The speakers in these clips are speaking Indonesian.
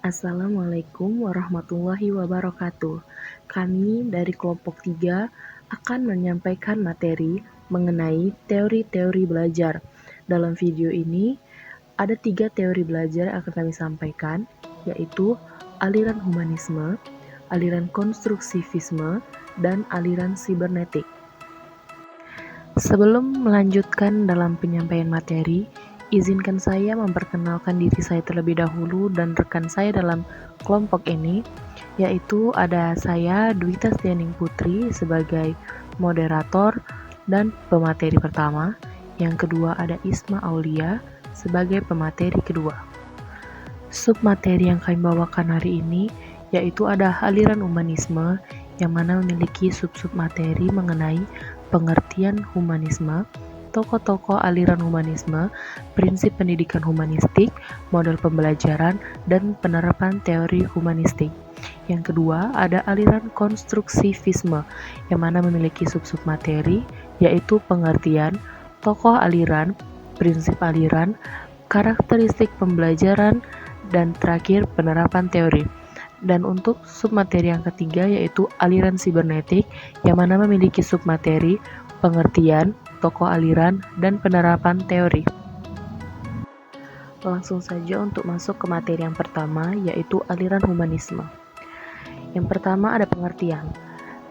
Assalamualaikum warahmatullahi wabarakatuh. Kami dari kelompok 3 akan menyampaikan materi mengenai teori-teori belajar. Dalam video ini, ada 3 teori belajar yang akan kami sampaikan, yaitu aliran humanisme, aliran konstruksivisme, dan aliran sibernetik. Sebelum melanjutkan dalam penyampaian materi, izinkan saya memperkenalkan diri saya terlebih dahulu dan rekan saya dalam kelompok ini, yaitu ada saya Dwita Setianing Putri sebagai moderator dan pemateri pertama. Yang kedua ada Isma Aulia sebagai pemateri kedua. Submateri yang kami bawakan hari ini yaitu ada aliran humanisme yang mana memiliki sub-sub materi mengenai pengertian humanisme, tokoh-tokoh aliran humanisme, prinsip pendidikan humanistik, model pembelajaran, dan penerapan teori humanistik. Yang kedua, ada aliran konstruksivisme, yang mana memiliki sub-sub materi, yaitu pengertian, tokoh aliran, prinsip aliran, karakteristik pembelajaran, dan terakhir penerapan teori. Dan untuk submateri yang ketiga yaitu aliran sibernetik yang mana memiliki submateri, pengertian, tokoh aliran, dan penerapan teori. Langsung saja untuk masuk ke materi yang pertama yaitu aliran humanisme. Yang pertama ada pengertian.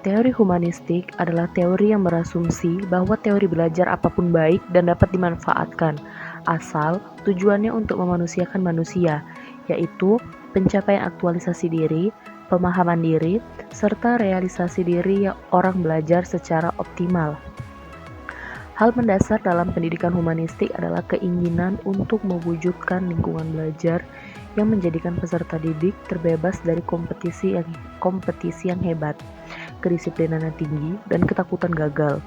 Teori humanistik adalah teori yang berasumsi bahwa teori belajar apapun baik dan dapat dimanfaatkan, asal tujuannya untuk memanusiakan manusia, yaitu pencapaian aktualisasi diri, pemahaman diri, serta realisasi diri yang orang belajar secara optimal. Hal mendasar dalam pendidikan humanistik adalah keinginan untuk mewujudkan lingkungan belajar yang menjadikan peserta didik terbebas dari kompetisi yang hebat, kedisiplinan yang tinggi, dan ketakutan gagal.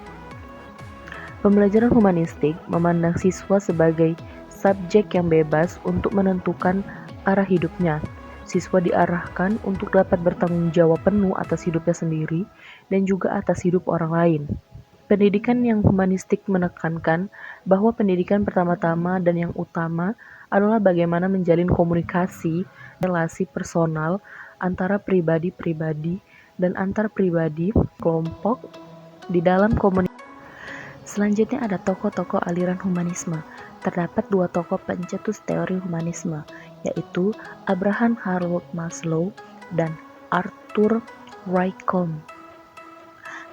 Pembelajaran humanistik memandang siswa sebagai subjek yang bebas untuk menentukan arah hidupnya. Siswa diarahkan untuk dapat bertanggung jawab penuh atas hidupnya sendiri dan juga atas hidup orang lain. Pendidikan yang humanistik menekankan bahwa pendidikan pertama-tama dan yang utama adalah bagaimana menjalin komunikasi, relasi personal antara pribadi-pribadi dan antar pribadi, kelompok, di dalam komunikasi. Selanjutnya ada tokoh-tokoh aliran humanisme. Terdapat 2 tokoh pencetus teori humanisme, yaitu Abraham Harold Maslow dan Arthur Rackham.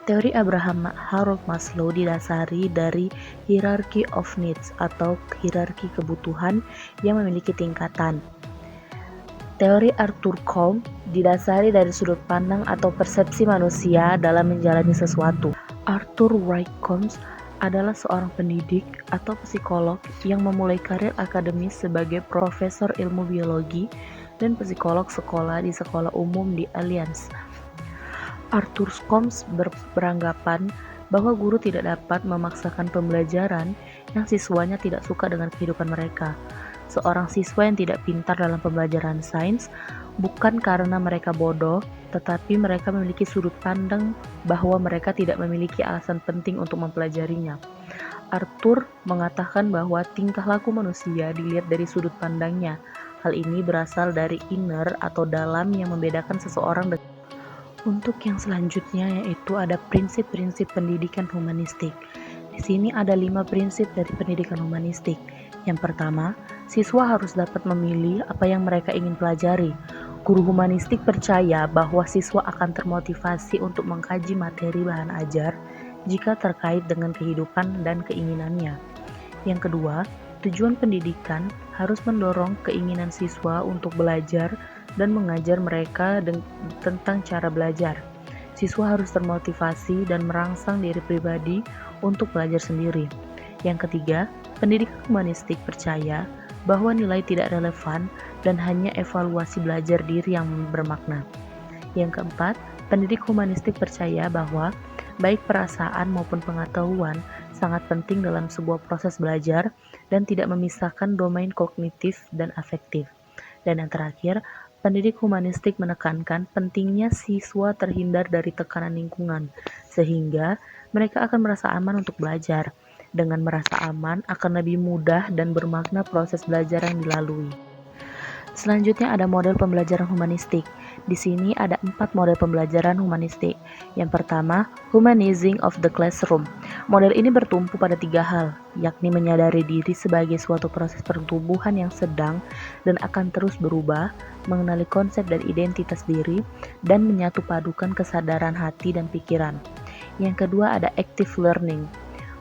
Teori Abraham Harold Maslow didasari dari hierarchy of needs atau hierarki kebutuhan yang memiliki tingkatan. Teori Arthur Rackham didasari dari sudut pandang atau persepsi manusia dalam menjalani sesuatu. Arthur Rackham adalah seorang pendidik atau psikolog yang memulai karir akademis sebagai profesor ilmu biologi dan psikolog sekolah di sekolah umum di Alliance. Arthur Rackham beranggapan bahwa guru tidak dapat memaksakan pembelajaran yang siswanya tidak suka dengan kehidupan mereka. Seorang siswa yang tidak pintar dalam pembelajaran sains bukan karena mereka bodoh, tetapi mereka memiliki sudut pandang bahwa mereka tidak memiliki alasan penting untuk mempelajarinya. Arthur mengatakan bahwa tingkah laku manusia dilihat dari sudut pandangnya. Hal ini berasal dari inner atau dalam yang membedakan seseorang dengan. Untuk yang selanjutnya yaitu ada prinsip-prinsip pendidikan humanistik. Di sini ada 5 prinsip dari pendidikan humanistik. Yang pertama, siswa harus dapat memilih apa yang mereka ingin pelajari. Guru humanistik percaya bahwa siswa akan termotivasi untuk mengkaji materi bahan ajar jika terkait dengan kehidupan dan keinginannya. Yang kedua, tujuan pendidikan harus mendorong keinginan siswa untuk belajar dan mengajar mereka tentang cara belajar. Siswa harus termotivasi dan merangsang diri pribadi untuk belajar sendiri. Yang ketiga, pendidikan humanistik percaya bahwa nilai tidak relevan dan hanya evaluasi belajar diri yang bermakna. Yang keempat, pendidik humanistik percaya bahwa baik perasaan maupun pengetahuan sangat penting dalam sebuah proses belajar dan tidak memisahkan domain kognitif dan afektif. Dan yang terakhir, pendidik humanistik menekankan pentingnya siswa terhindar dari tekanan lingkungan, sehingga mereka akan merasa aman untuk belajar. Dengan merasa aman, akan lebih mudah dan bermakna proses belajar yang dilalui. Selanjutnya ada model pembelajaran humanistik. Di sini ada 4 model pembelajaran humanistik. Yang pertama, humanizing of the classroom. Model ini bertumpu pada 3 hal, yakni menyadari diri sebagai suatu proses pertumbuhan yang sedang dan akan terus berubah, mengenali konsep dan identitas diri, dan menyatu padukan kesadaran hati dan pikiran. Yang kedua ada active learning,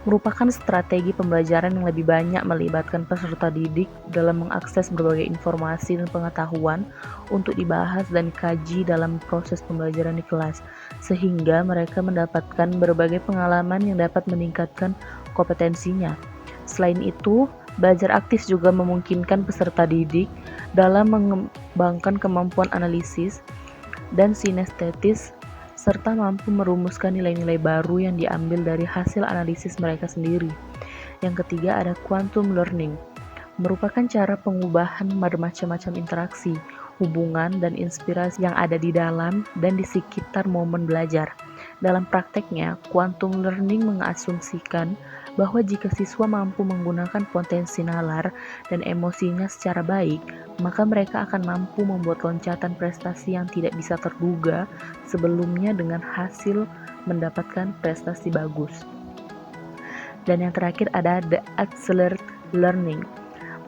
merupakan strategi pembelajaran yang lebih banyak melibatkan peserta didik dalam mengakses berbagai informasi dan pengetahuan untuk dibahas dan dikaji dalam proses pembelajaran di kelas, sehingga mereka mendapatkan berbagai pengalaman yang dapat meningkatkan kompetensinya. Selain itu, belajar aktif juga memungkinkan peserta didik dalam mengembangkan kemampuan analisis dan sinestetis serta mampu merumuskan nilai-nilai baru yang diambil dari hasil analisis mereka sendiri. Yang ketiga ada quantum learning, merupakan cara pengubahan bermacam-macam interaksi, hubungan, dan inspirasi yang ada di dalam dan di sekitar momen belajar. Dalam prakteknya, quantum learning mengasumsikan bahwa jika siswa mampu menggunakan potensi nalar dan emosinya secara baik, maka mereka akan mampu membuat loncatan prestasi yang tidak bisa terduga sebelumnya dengan hasil mendapatkan prestasi bagus. Dan yang terakhir ada the accelerated learning,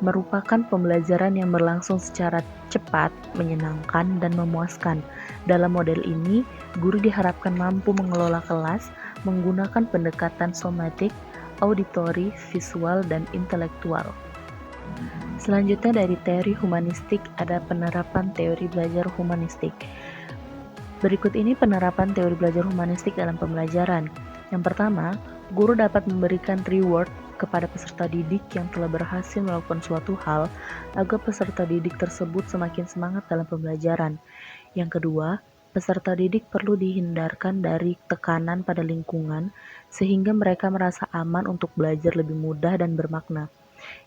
merupakan pembelajaran yang berlangsung secara cepat, menyenangkan, dan memuaskan. Dalam model ini, guru diharapkan mampu mengelola kelas menggunakan pendekatan somatik, auditori, visual, dan intelektual. Selanjutnya dari teori humanistik ada penerapan teori belajar humanistik. Berikut ini penerapan teori belajar humanistik dalam pembelajaran. Yang pertama, guru dapat memberikan reward kepada peserta didik yang telah berhasil melakukan suatu hal agar peserta didik tersebut semakin semangat dalam pembelajaran. Yang kedua, peserta didik perlu dihindarkan dari tekanan pada lingkungan sehingga mereka merasa aman untuk belajar lebih mudah dan bermakna.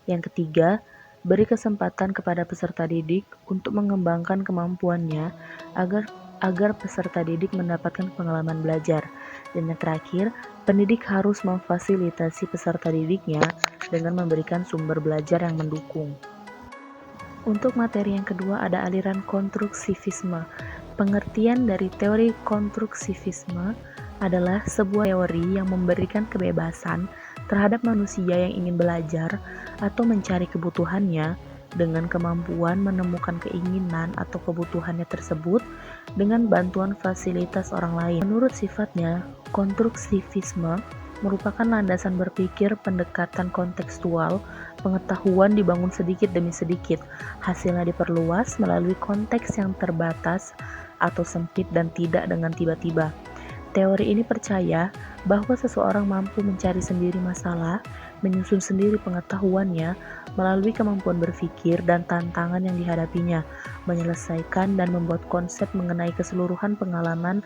Yang ketiga, beri kesempatan kepada peserta didik untuk mengembangkan kemampuannya agar peserta didik mendapatkan pengalaman belajar. Dan yang terakhir, pendidik harus memfasilitasi peserta didiknya dengan memberikan sumber belajar yang mendukung. Untuk materi yang kedua ada aliran konstruksivisme. Pengertian dari teori konstruksivisme adalah sebuah teori yang memberikan kebebasan terhadap manusia yang ingin belajar atau mencari kebutuhannya dengan kemampuan menemukan keinginan atau kebutuhannya tersebut dengan bantuan fasilitas orang lain. Menurut sifatnya, konstruksivisme merupakan landasan berpikir pendekatan kontekstual, pengetahuan dibangun sedikit demi sedikit, hasilnya diperluas melalui konteks yang terbatas atau sempit dan tidak dengan tiba-tiba. Teori ini percaya bahwa seseorang mampu mencari sendiri masalah, menyusun sendiri pengetahuannya melalui kemampuan berpikir dan tantangan yang dihadapinya, menyelesaikan dan membuat konsep mengenai keseluruhan pengalaman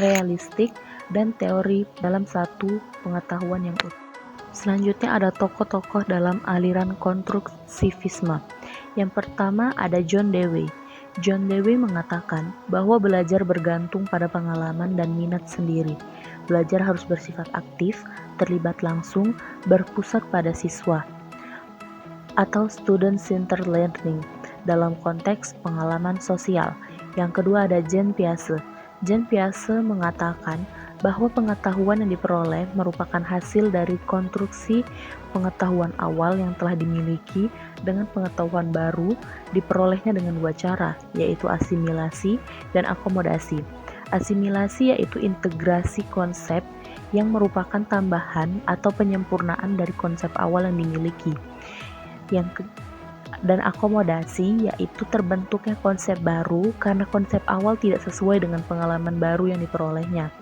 realistik dan teori dalam satu pengetahuan yang utuh. Selanjutnya ada tokoh-tokoh dalam aliran konstruksivisme. Yang pertama ada John Dewey. John Dewey mengatakan bahwa belajar bergantung pada pengalaman dan minat sendiri. Belajar harus bersifat aktif, terlibat langsung, berpusat pada siswa, atau student-centered learning dalam konteks pengalaman sosial. Yang kedua ada Jean Piaget. Jean Piaget mengatakan bahwa pengetahuan yang diperoleh merupakan hasil dari konstruksi pengetahuan awal yang telah dimiliki dengan pengetahuan baru diperolehnya dengan dua cara, yaitu asimilasi dan akomodasi. Asimilasi yaitu integrasi konsep yang merupakan tambahan atau penyempurnaan dari konsep awal yang dimiliki. Dan akomodasi yaitu terbentuknya konsep baru karena konsep awal tidak sesuai dengan pengalaman baru yang diperolehnya.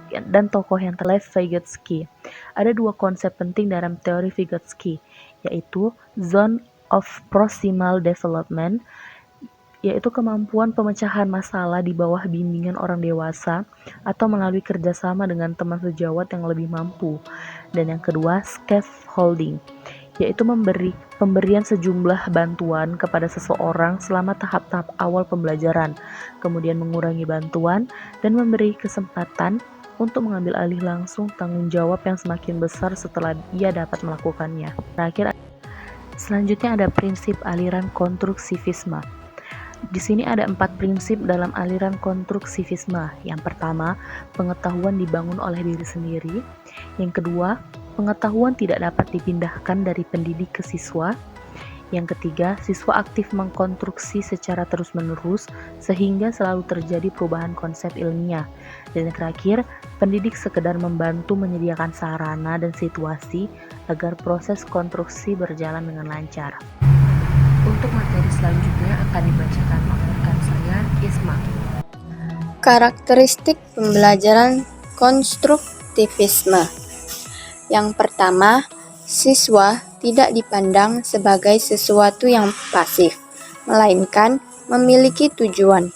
Dan tokoh yang Lev Vygotsky. Ada dua konsep penting dalam teori Vygotsky, yaitu zone of proximal development, yaitu kemampuan pemecahan masalah di bawah bimbingan orang dewasa atau melalui kerjasama dengan teman sejawat yang lebih mampu. Dan yang kedua, scaffolding, yaitu pemberian sejumlah bantuan kepada seseorang selama tahap-tahap awal pembelajaran, kemudian mengurangi bantuan dan memberi kesempatan untuk mengambil alih langsung tanggung jawab yang semakin besar setelah ia dapat melakukannya. Terakhir, selanjutnya ada prinsip aliran konstruksivisme. Di sini ada 4 prinsip dalam aliran konstruktivisme. Yang pertama, pengetahuan dibangun oleh diri sendiri. Yang kedua, pengetahuan tidak dapat dipindahkan dari pendidik ke siswa. Yang ketiga, siswa aktif mengkonstruksi secara terus-menerus sehingga selalu terjadi perubahan konsep ilmiah. Dan yang terakhir, pendidik sekedar membantu menyediakan sarana dan situasi agar proses konstruksi berjalan dengan lancar. Untuk materi selanjutnya akan dibacakan oleh rekan saya, Isma. Karakteristik pembelajaran konstruktivisme. Yang pertama, siswa tidak dipandang sebagai sesuatu yang pasif, melainkan memiliki tujuan.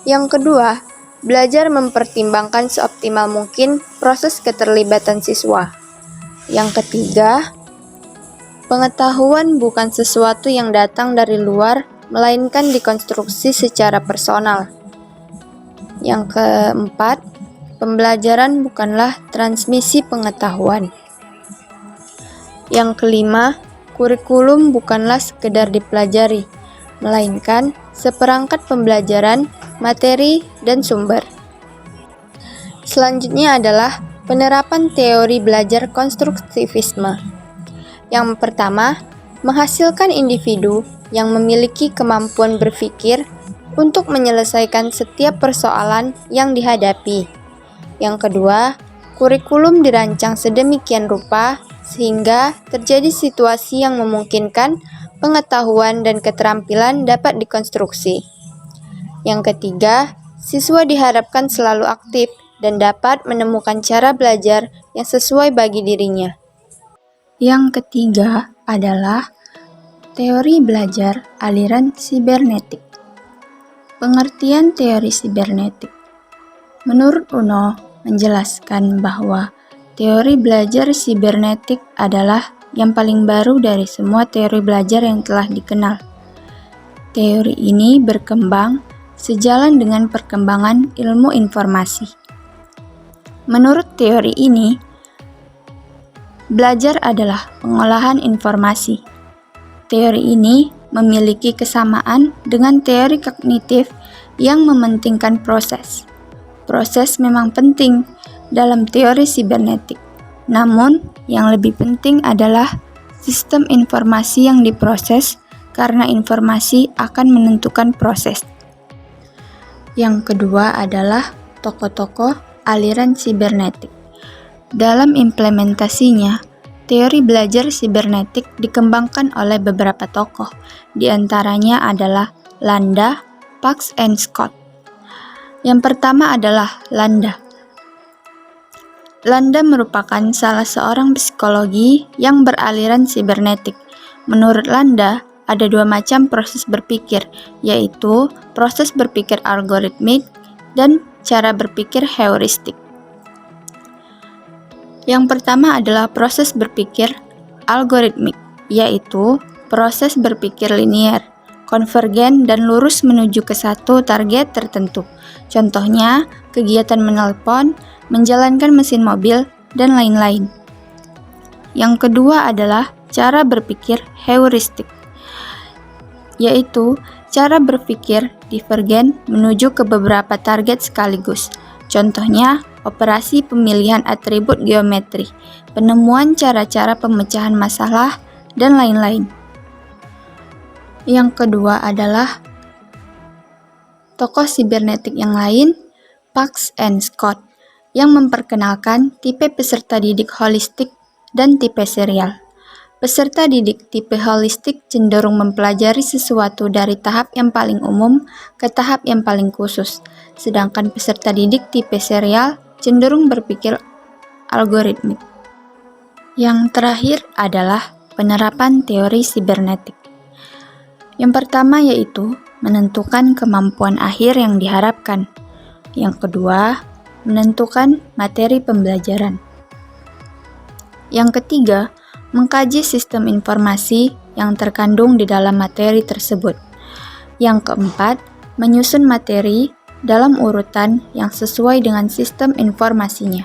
Yang kedua, belajar mempertimbangkan seoptimal mungkin proses keterlibatan siswa. Yang ketiga, pengetahuan bukan sesuatu yang datang dari luar, melainkan dikonstruksi secara personal. Yang keempat, pembelajaran bukanlah transmisi pengetahuan. Yang kelima, kurikulum bukanlah sekedar dipelajari, melainkan seperangkat pembelajaran, materi, dan sumber. Selanjutnya adalah penerapan teori belajar konstruktivisme. Yang pertama, menghasilkan individu yang memiliki kemampuan berpikir untuk menyelesaikan setiap persoalan yang dihadapi. Yang kedua, kurikulum dirancang sedemikian rupa sehingga terjadi situasi yang memungkinkan pengetahuan dan keterampilan dapat dikonstruksi. Yang ketiga, siswa diharapkan selalu aktif dan dapat menemukan cara belajar yang sesuai bagi dirinya. Yang ketiga adalah teori belajar aliran sibernetik. Pengertian teori sibernetik. Menurut Uno, menjelaskan bahwa teori belajar sibernetik adalah yang paling baru dari semua teori belajar yang telah dikenal. Teori ini berkembang sejalan dengan perkembangan ilmu informasi. Menurut teori ini, belajar adalah pengolahan informasi. Teori ini memiliki kesamaan dengan teori kognitif yang mementingkan proses. Proses memang penting dalam teori sibernetik. Namun, yang lebih penting adalah sistem informasi yang diproses karena informasi akan menentukan proses. Yang kedua adalah tokoh-tokoh aliran sibernetik. Dalam implementasinya, teori belajar sibernetik dikembangkan oleh beberapa tokoh, di antaranya adalah Landa, Parks, and Scott. Yang pertama adalah Landa. Landa merupakan salah seorang psikologi yang beraliran sibernetik. Menurut Landa, ada dua macam proses berpikir, yaitu proses berpikir algoritmik dan cara berpikir heuristik. Yang pertama adalah proses berpikir algoritmik, yaitu proses berpikir linier, konvergen, dan lurus menuju ke satu target tertentu. Contohnya, kegiatan menelpon, menjalankan mesin mobil, dan lain-lain. Yang kedua adalah cara berpikir heuristik, yaitu cara berpikir divergen menuju ke beberapa target sekaligus. Contohnya, operasi pemilihan atribut geometri, penemuan cara-cara pemecahan masalah, dan lain-lain. Yang kedua adalah tokoh sibernetik yang lain, Parks and Scott, yang memperkenalkan tipe peserta didik holistik dan tipe serial. Peserta didik tipe holistik cenderung mempelajari sesuatu dari tahap yang paling umum ke tahap yang paling khusus, sedangkan peserta didik tipe serial cenderung berpikir algoritmik. Yang terakhir adalah penerapan teori sibernetik. Yang pertama yaitu menentukan kemampuan akhir yang diharapkan. Yang kedua, menentukan materi pembelajaran. Yang ketiga, mengkaji sistem informasi yang terkandung di dalam materi tersebut. Yang keempat, menyusun materi dalam urutan yang sesuai dengan sistem informasinya.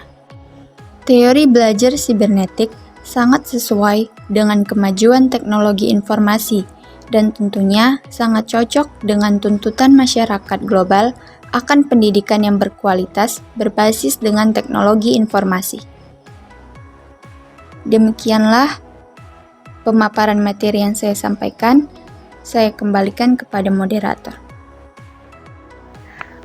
Teori belajar sibernetik sangat sesuai dengan kemajuan teknologi informasi, dan tentunya sangat cocok dengan tuntutan masyarakat global akan pendidikan yang berkualitas berbasis dengan teknologi informasi. Demikianlah pemaparan materi yang saya sampaikan. Saya kembalikan kepada moderator.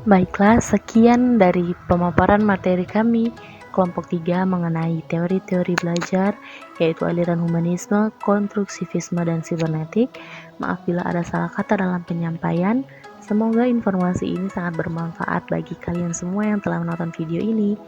Baiklah, sekian dari pemaparan materi kami kelompok 3 mengenai teori-teori belajar, yaitu aliran humanisme, konstruksivisme, dan sibernetik. Maaf bila ada salah kata dalam penyampaian. Semoga informasi ini sangat bermanfaat bagi kalian semua yang telah menonton video ini.